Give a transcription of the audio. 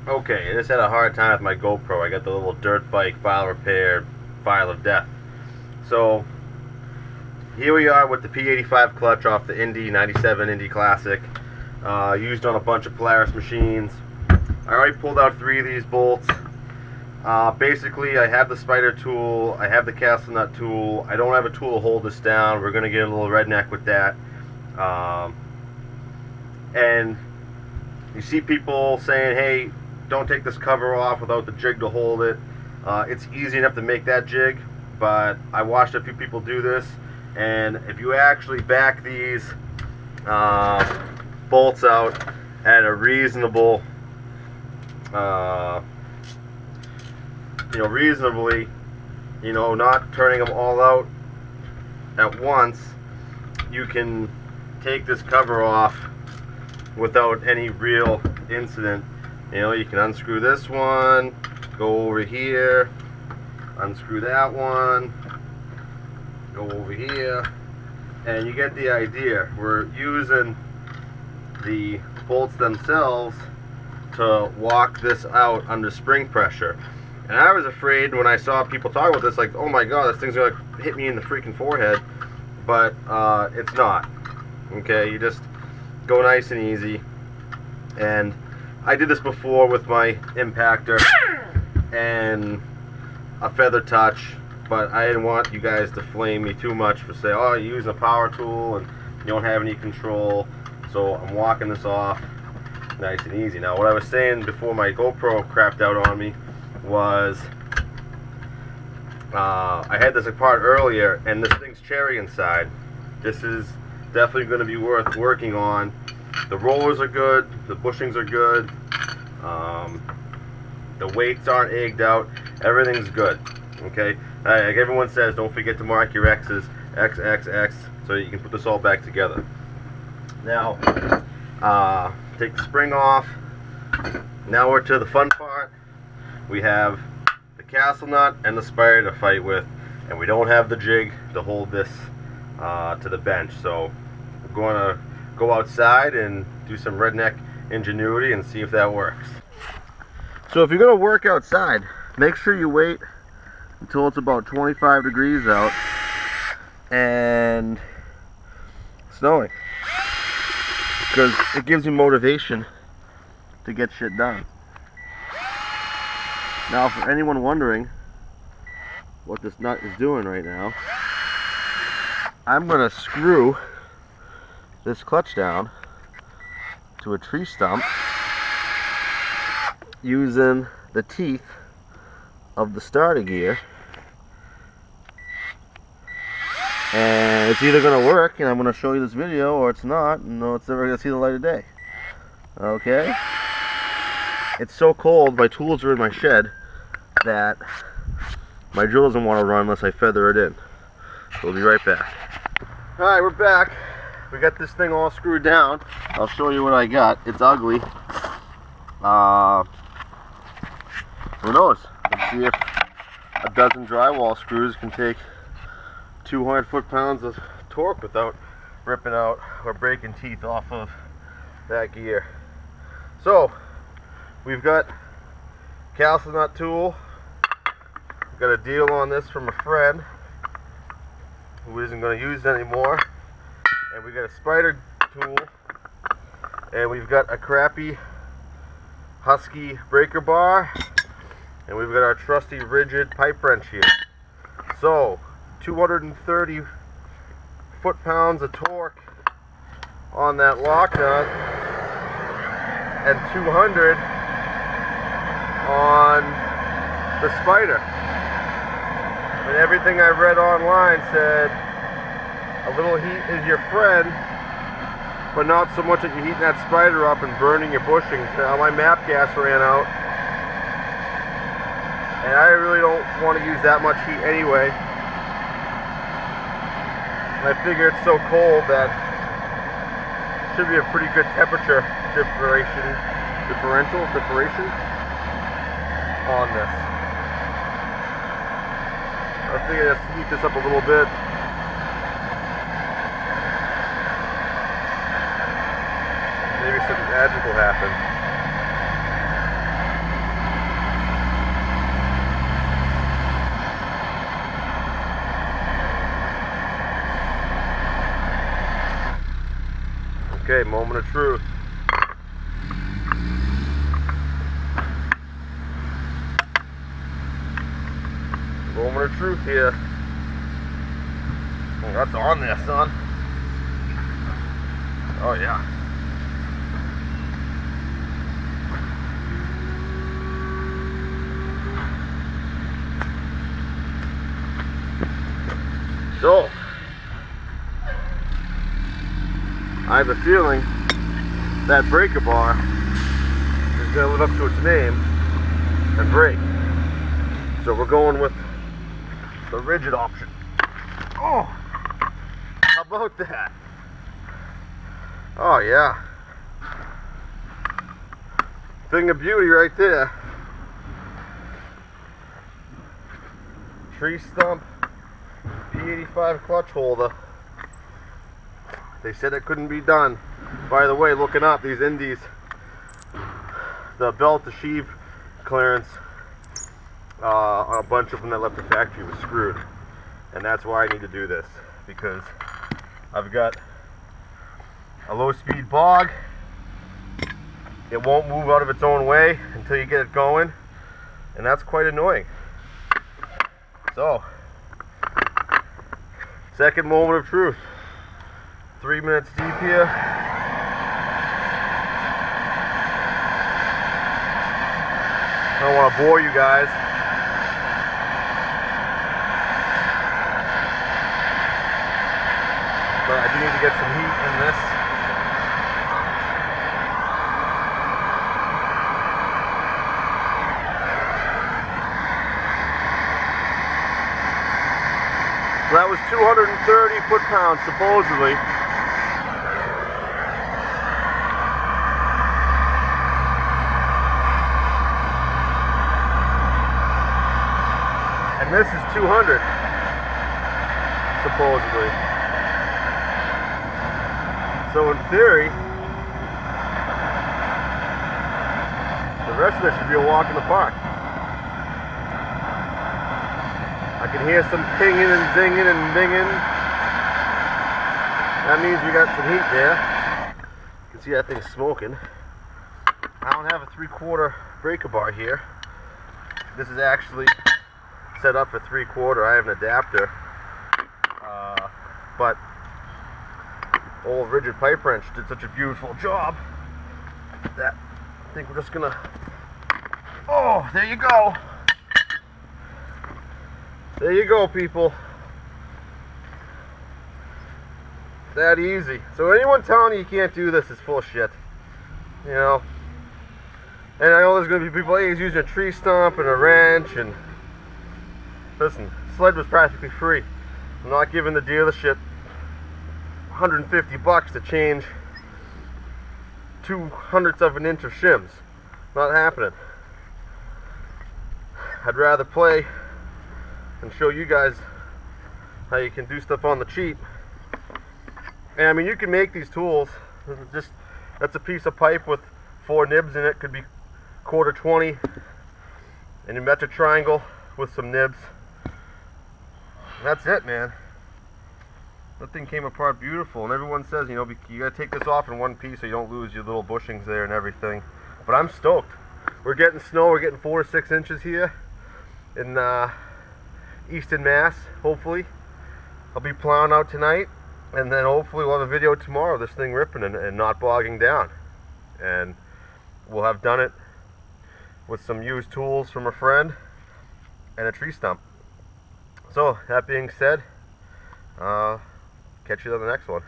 Okay, I just had a hard time with my GoPro. I got the little dirt bike file repair file of death. So here we are with the P85 clutch off the Indy 97 Indy Classic, used on a bunch of Polaris machines. I already pulled out 3 of these bolts. Basically, I have the spider tool, I have the castle nut tool. I don't have a tool to hold this down. We're going to get a little redneck with that. And you see people saying, hey, don't take this cover off without the jig to hold it. It's easy enough to make that jig, but I watched a few people do this, and if you actually back these bolts out at a reasonable, reasonably, not turning them all out at once, you can take this cover off without any real incident. You can unscrew this one, go over here, unscrew that one, go over here, and you get the idea. We're using the bolts themselves to walk this out under spring pressure. And I was afraid when I saw people talk about this, like, oh my god, this thing's gonna hit me in the freaking forehead. But it's not. Okay, you just go nice and easy. And I did this before with my impactor and a feather touch, but I didn't want you guys to flame me too much for saying, oh, you're using a power tool and you don't have any control. So I'm walking this off nice and easy. Now, what I was saying before my GoPro crapped out on me was I had this apart earlier, and this thing's cherry inside. This is definitely going to be worth working on. The rollers are good, the bushings are good, the weights aren't egged out, everything's good. Okay, like everyone says, don't forget to mark your X's, X, X, X, so you can put this all back together. Now, take the spring off. Now we're to the fun part. We have the castle nut and the spider to fight with, and we don't have the jig to hold this to the bench. So we're going to go outside and do some redneck ingenuity and see if that works. So if you're going to work outside, make sure you wait until it's about 25 degrees out and snowing, because it gives you motivation to get shit done. Now, for anyone wondering what this nut is doing right now, I'm going to screw this clutch down to a tree stump using the teeth of the starter gear, and it's either going to work and I'm going to show you this video, or it's not, and no, it's never going to see the light of day. Okay? It's so cold, my tools are in my shed, that my drill doesn't want to run unless I feather it in. So we'll be right back. Alright, we're back. We got this thing all screwed down. I'll show you what I got. It's ugly. Who knows? Let's see if a dozen drywall screws can take 200 foot-pounds of torque without ripping out or breaking teeth off of that gear. So, we've got castle nut tool. Got a deal on this from a friend who isn't going to use it anymore, and we got a spider tool, and we've got a crappy Husky breaker bar, and we've got our trusty rigid pipe wrench here. So 230 foot-pounds of torque on that lock nut and 200 on the spider. And everything I read online said a little heat is your friend, but not so much that you're heating that spider up and burning your bushings. Now my map gas ran out, and I really don't want to use that much heat anyway. And I figure it's so cold that it should be a pretty good temperature differential on this. I figured let's heat this up a little bit. Maybe something magic will happen. Moment of truth. Moment of truth here. Oh, that's on there, son. Oh yeah. So, I have a feeling that breaker bar is going to live up to its name and break. So we're going with the rigid option. Oh, how about that? Oh yeah. Thing of beauty right there. Tree stump, P85 clutch holder. They said it couldn't be done. By the way, looking up these Indies, the belt to sheave clearance on a bunch of them that left the factory was screwed, and that's why I need to do this, because I've got a low-speed bog. It won't move out of its own way until you get it going, and that's quite annoying. So, second moment of truth. 3 minutes deep here. I don't want to bore you guys. But I do need to get some heat in this. So that was 230 foot-pounds supposedly. And this is 200, supposedly. So in theory, the rest of this should be a walk in the park. I can hear some pinging and zinging and dinging. That means we got some heat there. You can see that thing's smoking. I don't have a 3/4 breaker bar here. This is actually set up for 3/4. I have an adapter, but old rigid pipe wrench did such a beautiful job that I think we're just gonna, oh, there you go. There you go, people. That easy. So anyone telling you can't do this is full of shit, you know. And I know there's gonna be people, hey, he's using a tree stump and a wrench, and listen, sled was practically free. I'm not giving the dealership $150 to change 2/100ths of an inch of shims. Not happening. I'd rather play and show you guys how you can do stuff on the cheap. And I mean, you can make these tools. Just, that's a piece of pipe with 4 nibs in it. Could be 1/4 and you match a triangle with some nibs. That's it, man. That thing came apart beautiful, and everyone says, you know, you gotta take this off in one piece so you don't lose your little bushings there and everything. But I'm stoked. We're getting snow. We're getting 4 to 6 inches here in Easton, Mass. Hopefully, I'll be plowing out tonight, and then hopefully we'll have a video tomorrow of this thing ripping and not bogging down. And we'll have done it with some used tools from a friend and a tree stump. So, that being said, catch you on the next one.